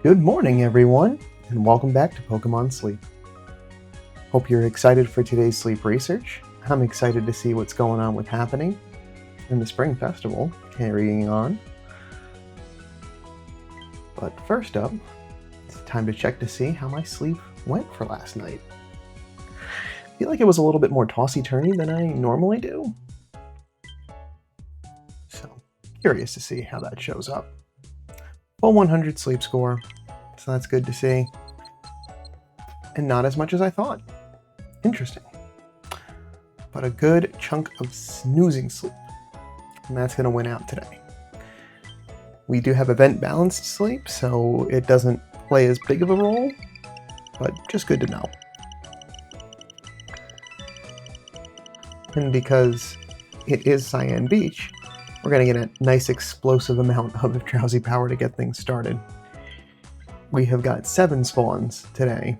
Good morning, everyone, and welcome back to Pokemon Sleep. Hope you're excited for today's sleep research. I'm excited to see what's going on with Happiny and the Spring Festival carrying on. But first up, it's time to check to see how my sleep went for last night. I feel like it was a little bit more tossy-turny than I normally do. So, curious to see how that shows up. Full 100 sleep score, so that's good to see. And not as much as I thought. Interesting. But a good chunk of snoozing sleep, and that's going to win out today. We do have event-balanced sleep, so it doesn't play as big of a role, but just good to know. And because it is Cyan Beach, we're going to get a nice explosive amount of drowsy power to get things started. We have got 7 spawns today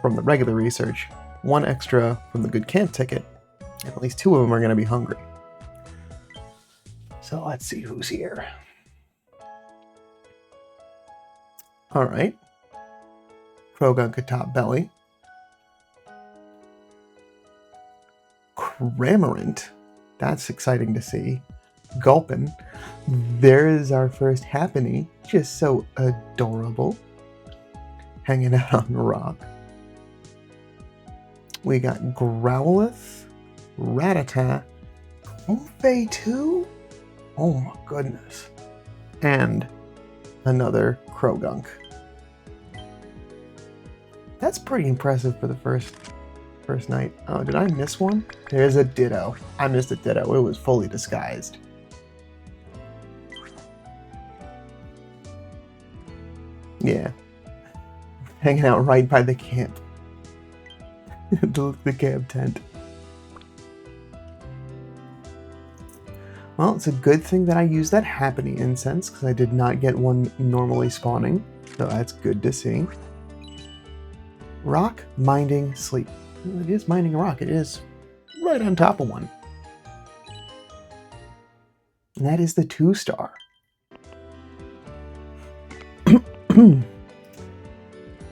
from the regular research, 1 extra from the good camp ticket, and at least 2 of them are going to be hungry. So let's see who's here. Alright. Krogunk at top belly. Cramorant. That's exciting to see. Gulpin. There is our first Happiny. Just so adorable. Hanging out on rock. We got Growlithe. Rattata. Comfey too? Oh my goodness. And another Krogunk. That's pretty impressive for the first night. Oh, did I miss one? There's a Ditto. I missed a Ditto. It was fully disguised. Yeah. Hanging out right by the camp. the camp tent. Well, it's a good thing that I used that Happiny incense, because I did not get one normally spawning. So that's good to see. Rock, minding, sleep. It is minding a rock. It is right on top of one. And that is the 2-star.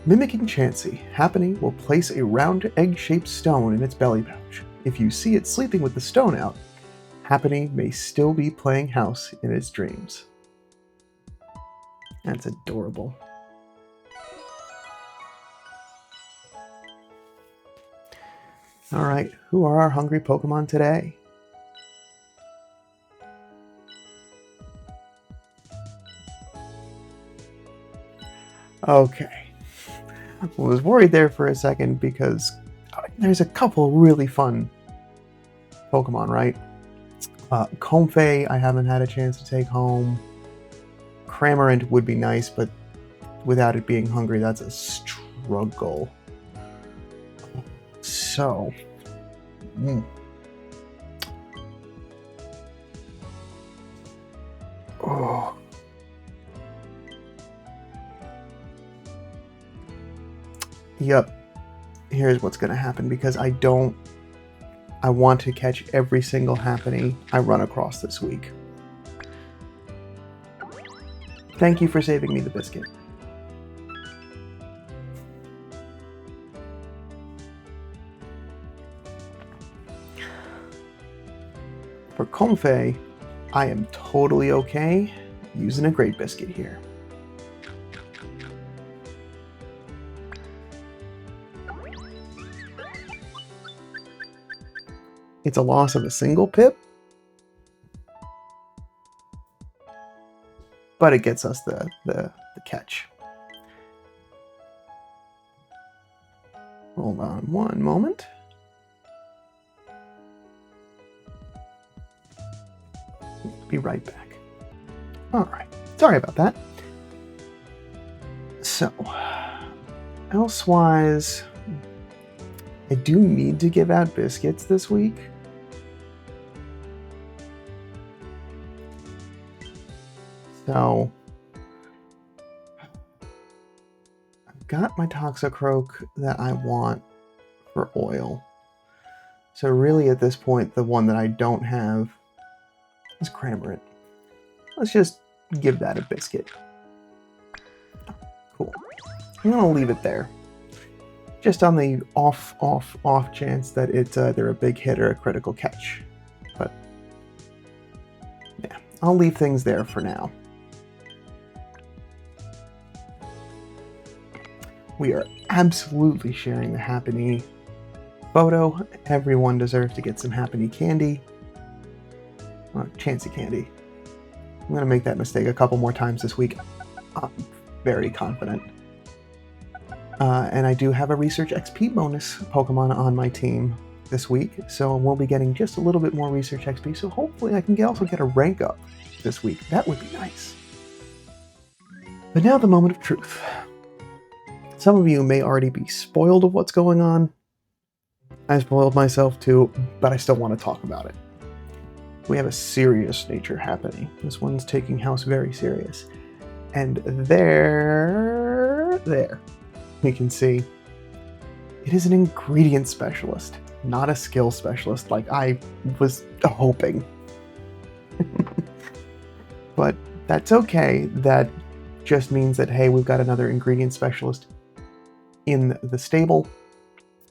Mimicking Chansey, Happiny will place a round egg-shaped stone in its belly pouch. If you see it sleeping with the stone out, Happiny may still be playing house in its dreams. That's adorable. Alright, who are our hungry Pokemon today? Okay. I was worried there for a second because there's a couple really fun Pokemon, right? Comfey, I haven't had a chance to take home. Cramorant would be nice, but without it being hungry, that's a struggle. So, oh. Yep. Here's what's going to happen, because I want to catch every single Happiny I run across this week. Thank you for saving me the biscuit. For Comfey, I am totally okay using a Great Biscuit here. It's a loss of a single pip, but it gets us the catch. Hold on one moment. Be right back. Alright, sorry about that. So, elsewise, I do need to give out biscuits this week. So, I've got my Toxicroak that I want for oil. So really at this point, the one that I don't have is Cramorant. Let's just give that a biscuit. Cool. I'm gonna leave it there. Just on the off chance that it's either a big hit or a critical catch. But yeah, I'll leave things there for now. We are absolutely sharing the Happiny photo. Everyone deserves to get some Happiny candy. Chansey candy. I'm going to make that mistake a couple more times this week. I'm very confident. And I do have a Research XP bonus Pokemon on my team this week, so we'll be getting just a little bit more Research XP, so hopefully I can also get a rank up this week. That would be nice. But now the moment of truth. Some of you may already be spoiled of what's going on. I spoiled myself too, but I still want to talk about it. We have a serious nature happening. This one's taking House very serious. And there, we can see it is an ingredient specialist, not a skill specialist like I was hoping. But that's okay. That just means that, hey, we've got another ingredient specialist in the stable.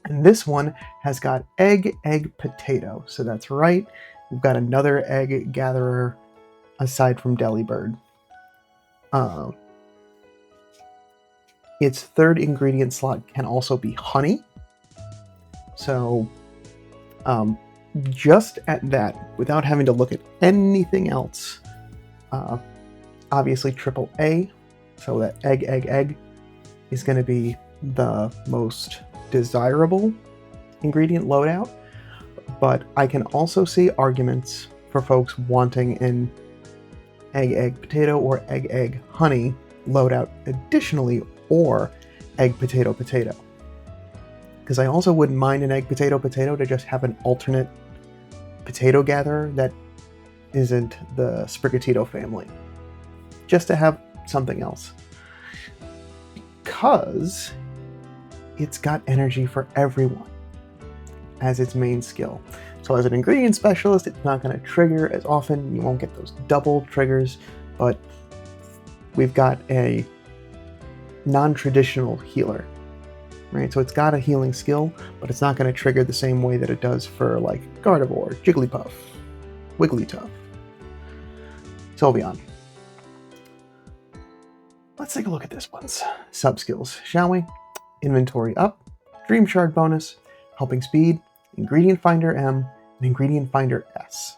And this one has got egg, potato. So that's right. We've got another egg gatherer aside from Delibird. Its third ingredient slot can also be honey. So just at that, without having to look at anything else, obviously triple A, so that egg is going to be the most desirable ingredient loadout. But I can also see arguments for folks wanting an egg, potato or egg, honey loadout additionally, or egg, potato. Because I also wouldn't mind an egg, potato to just have an alternate potato gatherer that isn't the Sprigatito family. Just to have something else. Because it's got energy for everyone as its main skill. So as an ingredient specialist, it's not going to trigger as often. You won't get those double triggers, but we've got a non-traditional healer, right? So it's got a healing skill, but it's not going to trigger the same way that it does for like Gardevoir, Jigglypuff, Wigglytuff, Sylveon. Let's take a look at this one's sub-skills, shall we? Inventory up, Dream Shard bonus, Helping Speed, Ingredient Finder M, and Ingredient Finder S.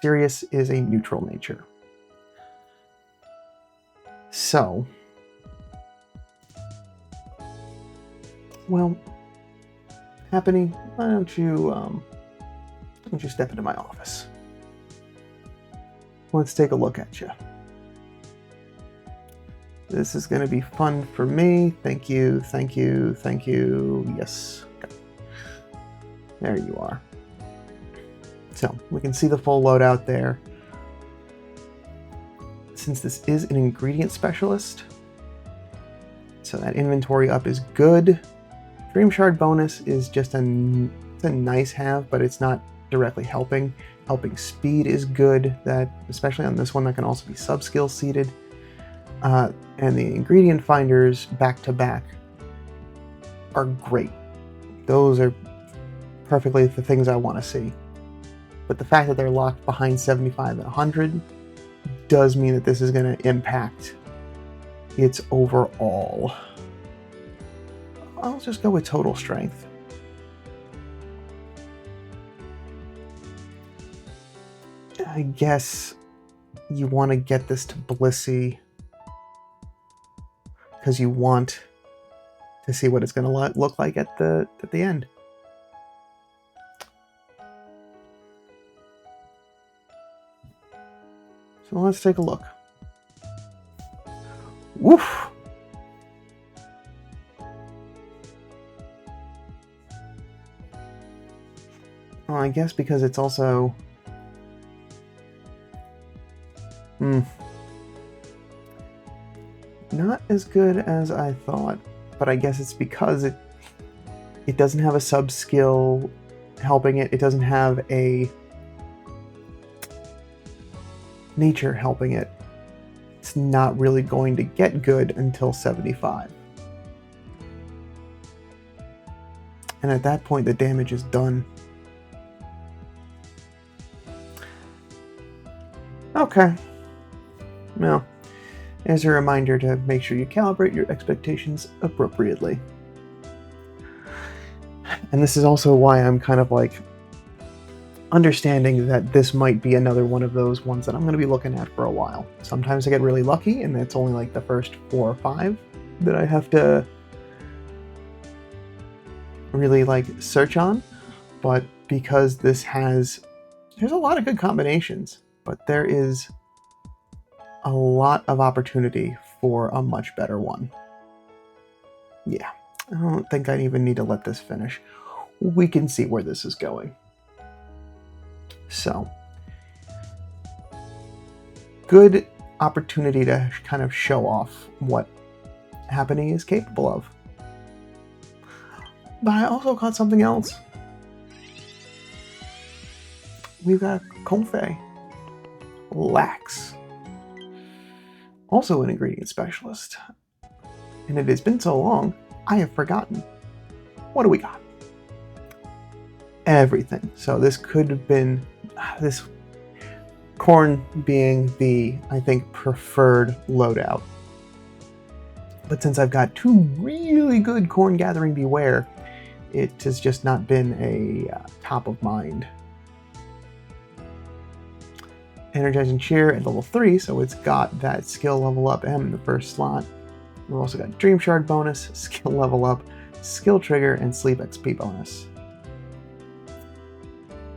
Sirius is a neutral nature. So, well, Happiny, why don't you step into my office? Let's take a look at you. This is going to be fun for me. Thank you. Yes. Okay. There you are. So we can see the full loadout there. Since this is an ingredient specialist, so that inventory up is good. Dream Shard bonus is just a nice have, but it's not directly helping. Helping Speed is good, that especially on this one that can also be sub-skill seated. And the ingredient finders back to back are great. Those are perfectly the things I want to see. But the fact that they're locked behind 75 and 100 does mean that this is going to impact its overall. I'll just go with total strength. I guess you want to get this to Blissey because you want to see what it's going to look like at the end. So let's take a look. Woof! Well, I guess because it's also... not as good as I thought, but I guess it's because it doesn't have a sub-skill helping it. It doesn't have a nature helping it. it's not really going to get good until 75. And at that point, the damage is done. Okay. Well, as a reminder to make sure you calibrate your expectations appropriately. And this is also why I'm kind of like understanding that this might be another one of those ones that I'm going to be looking at for a while. Sometimes I get really lucky and it's only like the first 4 or 5 that I have to really like search on. But because there's a lot of good combinations, but there is a lot of opportunity for a much better one. Yeah, I don't think I even need to let this finish. We can see where this is going. So, good opportunity to kind of show off what Happiny is capable of. But I also caught something else. We've got Comfey. Lax. Also an ingredient specialist. And it has been so long, I have forgotten. What do we got? Everything. So this could have been this corn being the, I think, preferred loadout. But since I've got 2 really good corn gathering beware, it has just not been a top of mind. Energizing Cheer at level 3, so it's got that skill level up M in the first slot. We've also got Dream Shard bonus, skill level up, skill trigger, and sleep XP bonus.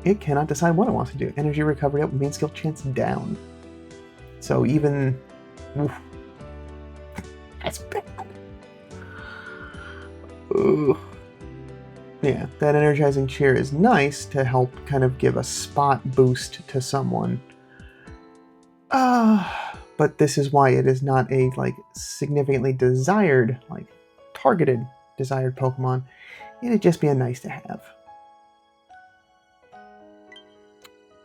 It cannot decide what it wants to do. Energy recovery up, main skill chance down. So even... Oof, that's bad. Ugh. Yeah, that Energizing Cheer is nice to help kind of give a spot boost to someone. But this is why it is not a significantly desired, targeted desired Pokemon. It'd just be a nice to have.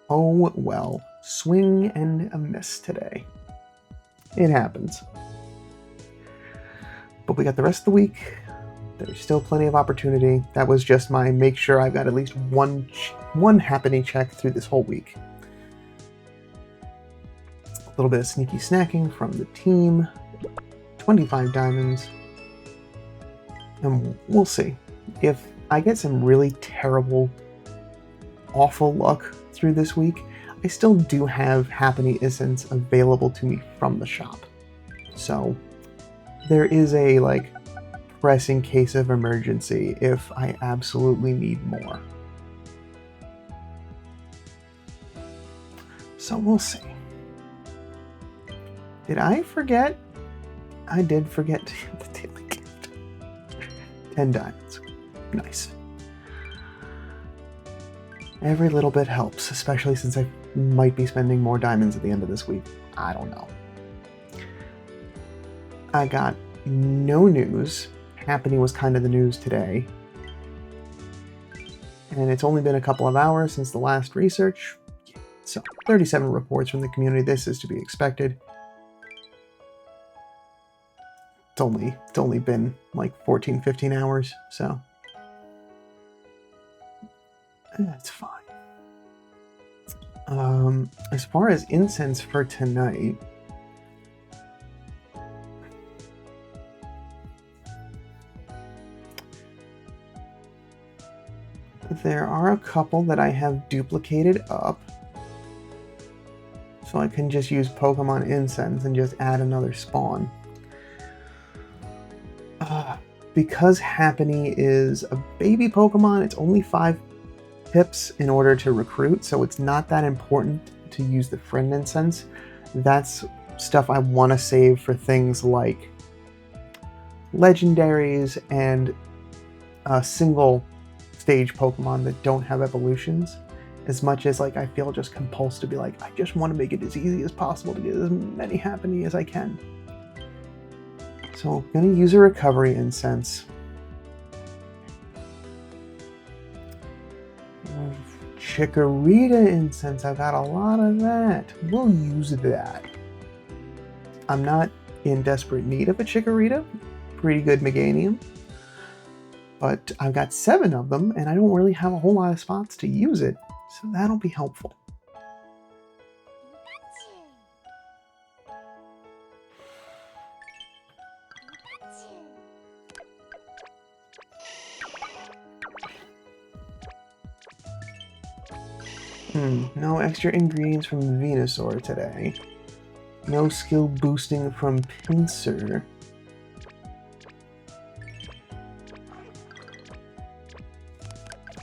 Oh well, swing and a miss today. It happens. But we got the rest of the week. There's still plenty of opportunity. That was just my make sure I've got at least one Happiny check through this whole week. A little bit of sneaky snacking from the team. 25 diamonds. And we'll see. If I get some really terrible, awful luck through this week, I still do have Happiny Essence available to me from the shop. So there is a pressing case of emergency if I absolutely need more. So we'll see. Did I forget? I did forget to get the daily gift. 10 diamonds. Nice. Every little bit helps, especially since I might be spending more diamonds at the end of this week. I don't know. I got no news. Happiny was kind of the news today. And it's only been a couple of hours since the last research. So, 37 reports from the community. This is to be expected. It's only been 14, 15 hours, so that's fine. As far as incense for tonight, there are a couple that I have duplicated up, so I can just use Pokemon Incense and just add another spawn. Because Happiny is a baby Pokemon, it's only 5 pips in order to recruit, so it's not that important to use the friend incense. That's stuff I want to save for things like legendaries and single stage Pokemon that don't have evolutions. As much as I feel just compulsed to be I just want to make it as easy as possible to get as many Happiny as I can. So I'm going to use a recovery incense. Chikorita incense, I've got a lot of that. We'll use that. I'm not in desperate need of a Chikorita. Pretty good Meganium. But I've got 7 of them, and I don't really have a whole lot of spots to use it, so that'll be helpful. No extra ingredients from Venusaur today. No skill boosting from Pinsir.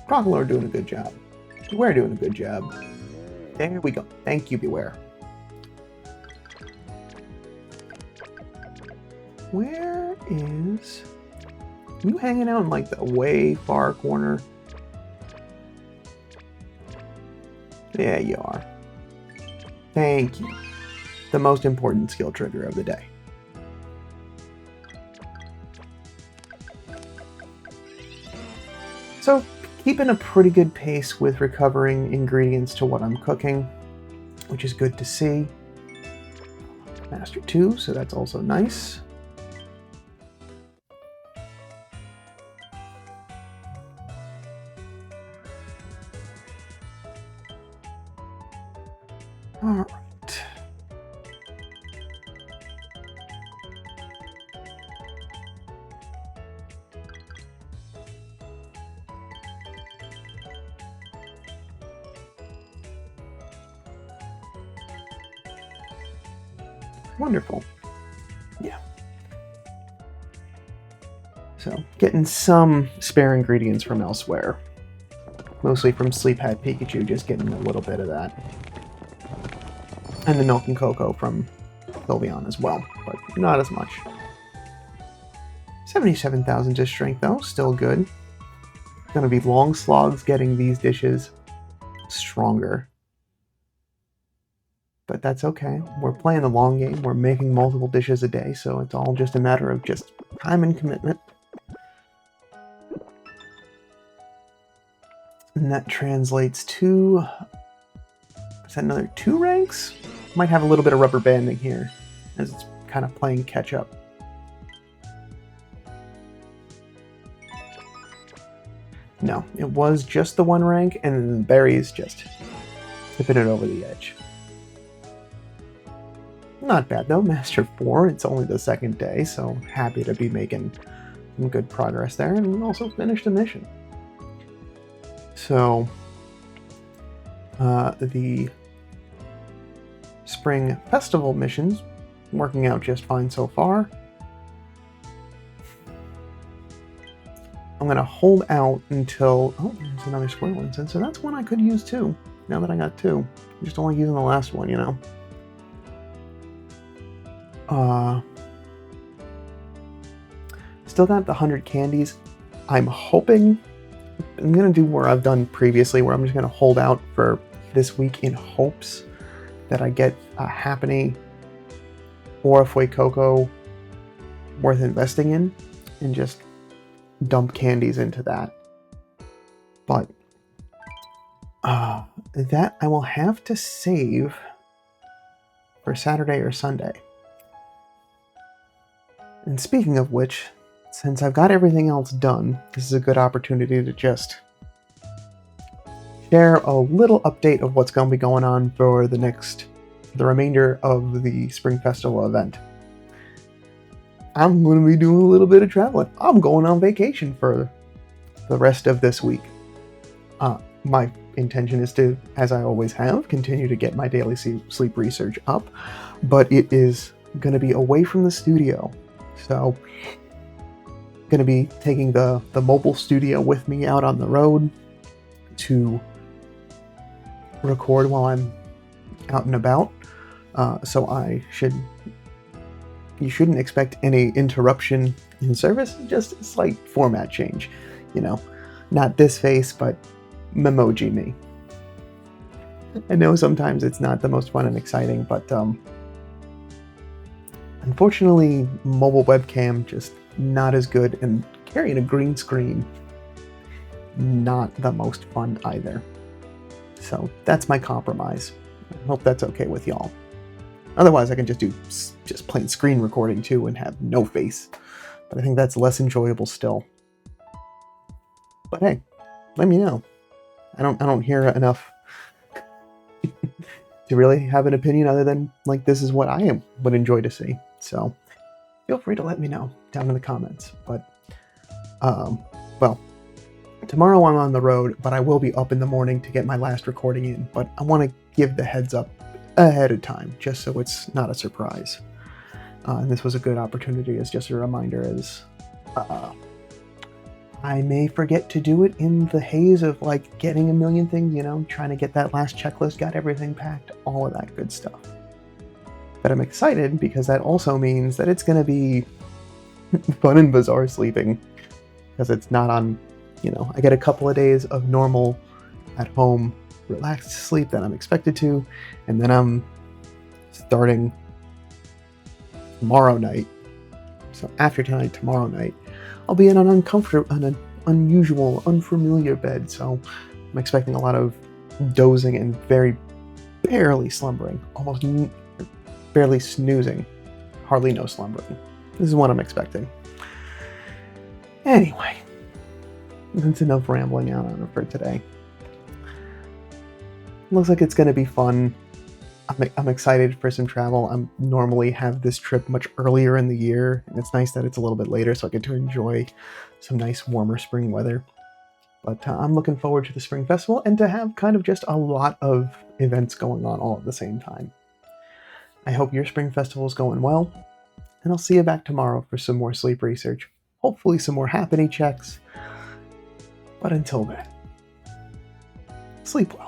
Crocodile doing a good job. We're doing a good job. There we go. Thank you, Beware. Where is... Are you hanging out in like the way far corner? There you are. Thank you. The most important skill trigger of the day. So, keeping a pretty good pace with recovering ingredients to what I'm cooking, which is good to see. Master 2, so that's also nice. All right. Wonderful. Yeah. So, getting some spare ingredients from elsewhere. Mostly from Sleep Hat Pikachu, just getting a little bit of that. And the Milk and Cocoa from Sylveon as well, but not as much. 77,000 to strength though, still good. Gonna be long slogs getting these dishes stronger. But that's okay. We're playing the long game. We're making multiple dishes a day, so it's all just a matter of just time and commitment. And that translates to... Is that another 2 ranks? Might have a little bit of rubber banding here, as it's kind of playing catch up. No, it was just the 1 rank, and then the berries just tipping it over the edge. Not bad though, Master 4, it's only the 2nd day, so happy to be making some good progress there, and we also finished a mission. So, the Spring Festival missions working out just fine so far. I'm going to hold out until... Oh, there's another squirrel incense, so that's one I could use too, now that I got 2. I'm just only using the last one, you know. Still got the 100 candies. I'm hoping... I'm going to do where I've done previously, where I'm just going to hold out for this week in hopes that I get a Happiny or a Fuecoco worth investing in, and just dump candies into that. But that I will have to save for Saturday or Sunday. And speaking of which, since I've got everything else done, this is a good opportunity to just share a little update of what's going to be going on for the remainder of the Spring Festival event. I'm going to be doing a little bit of traveling. I'm going on vacation for the rest of this week. My intention is to, as I always have, continue to get my daily sleep research up, but it is going to be away from the studio. So, going to be taking the mobile studio with me out on the road to record while I'm out and about. So you shouldn't expect any interruption in service, just a slight format change. You know, not this face, but Memoji me. I know sometimes it's not the most fun and exciting, but unfortunately, mobile webcam just not as good, and carrying a green screen, not the most fun either. So that's my compromise. I hope that's okay with y'all. Otherwise, I can just do just plain screen recording too and have no face. But I think that's less enjoyable still. But hey, let me know. I don't hear enough to really have an opinion other than like this is what I would enjoy to see. So feel free to let me know down in the comments. But well, tomorrow I'm on the road, but I will be up in the morning to get my last recording in. But I want to give the heads up ahead of time just so it's not a surprise. And this was a good opportunity as just a reminder as I may forget to do it in the haze of like getting a million things, you know, trying to get that last checklist, got everything packed, all of that good stuff. But I'm excited because that also means that it's going to be fun and bizarre sleeping because it's not on, you know, I get a couple of days of normal at home relaxed sleep that I'm expected to, and then I'm starting tomorrow night. So after tonight, tomorrow night, I'll be in an unusual, unfamiliar bed. So I'm expecting a lot of dozing and very barely slumbering, almost barely snoozing, hardly no slumbering. This is what I'm expecting. Anyway, that's enough rambling out on it for today. Looks like it's going to be fun. I'm excited for some travel. I normally have this trip much earlier in the year, and it's nice that it's a little bit later so I get to enjoy some nice warmer spring weather. But I'm looking forward to the Spring Festival and to have kind of just a lot of events going on all at the same time. I hope your Spring Festival is going well, and I'll see you back tomorrow for some more sleep research. Hopefully some more Happiny checks. But until then, sleep well.